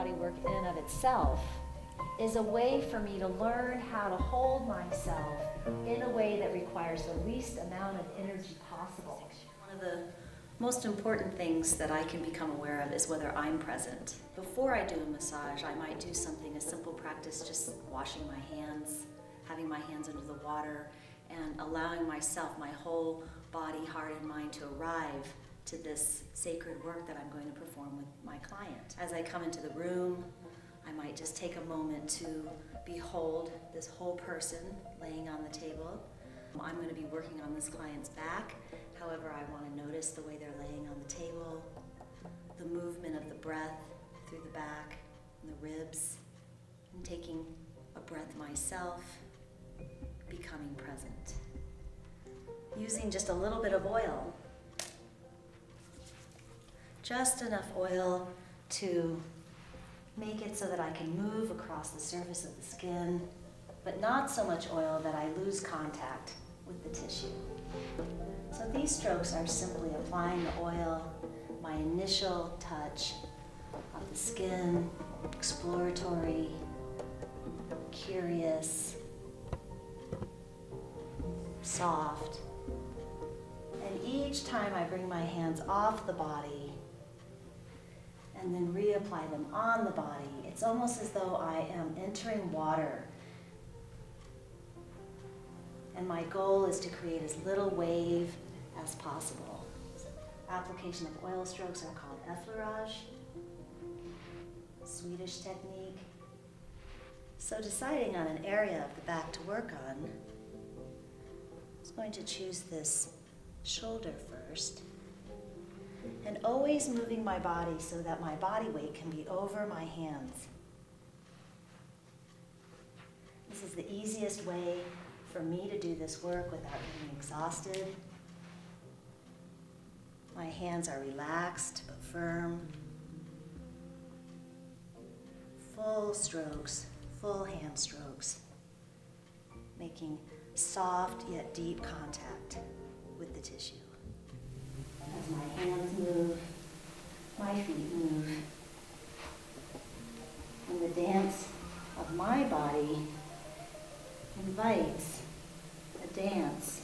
body work in and of itself is a way for me to learn how to hold myself in a way that requires the least amount of energy possible. One of the most important things that I can become aware of is whether I'm present. Before I do a massage, I might do something, a simple practice, just washing my hands, having my hands under the water, and allowing myself, my whole body, heart, and mind to arrive to this sacred work that I'm going to perform with my client. As I come into the room, I might just take a moment to behold this whole person laying on the table. I'm going to be working on this client's back. However, I want to notice the way they're laying on the table, the movement of the breath through the back and the ribs, and taking a breath myself, becoming present. Using just a little bit of oil. Just enough oil to make it so that I can move across the surface of the skin, but not so much oil that I lose contact with the tissue. So these strokes are simply applying the oil, my initial touch of the skin, exploratory, curious, soft. And each time I bring my hands off the body and then reapply them on the body, it's almost as though I am entering water. And my goal is to create as little wave as possible. Application of oil strokes are called effleurage, Swedish technique. So deciding on an area of the back to work on, I'm going to choose this shoulder first, and always moving my body so that my body weight can be over my hands. This is the easiest way for me to do this work without getting exhausted. My hands are relaxed but firm. Full strokes, full hand strokes, making soft yet deep contact with the tissue. As my hands move, my feet move, and the dance of my body invites a dance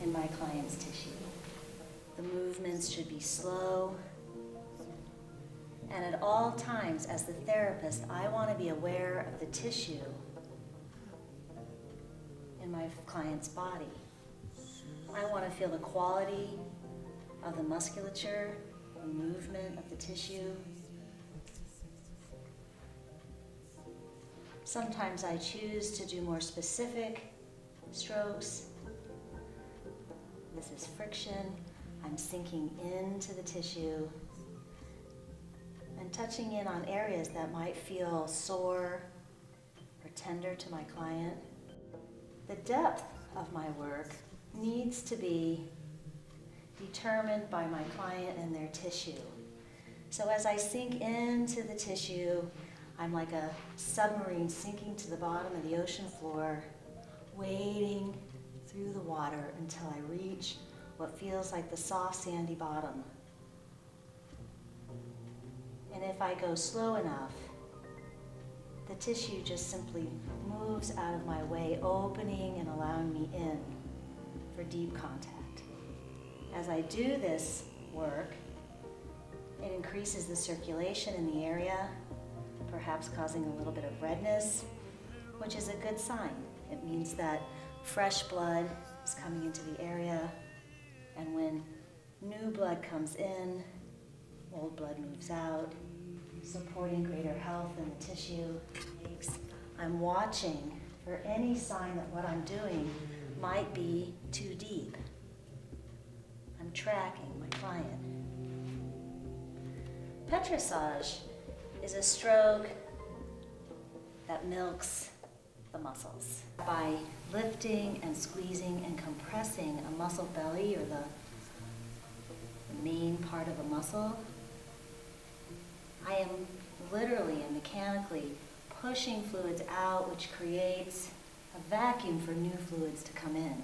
in my client's tissue. The movements should be slow, and at all times, as the therapist, I want to be aware of the tissue in my client's body. I want to feel the quality of the musculature, the movement of the tissue. Sometimes I choose to do more specific strokes. This is friction. I'm sinking into the tissue and touching in on areas that might feel sore or tender to my client. The depth of my work needs to be determined by my client and their tissue. So as I sink into the tissue, I'm like a submarine sinking to the bottom of the ocean floor, wading through the water until I reach what feels like the soft sandy bottom. And if I go slow enough, the tissue just simply moves out of my way, opening and allowing me in for deep contact. As I do this work, it increases the circulation in the area, perhaps causing a little bit of redness, which is a good sign. It means that fresh blood is coming into the area, and when new blood comes in, old blood moves out, supporting greater health in the tissue. I'm watching for any sign that what I'm doing might be too deep. I'm tracking my client. Petrissage is a stroke that milks the muscles. By lifting and squeezing and compressing a muscle belly, or the main part of a muscle, I am literally and mechanically pushing fluids out, which creates a vacuum for new fluids to come in.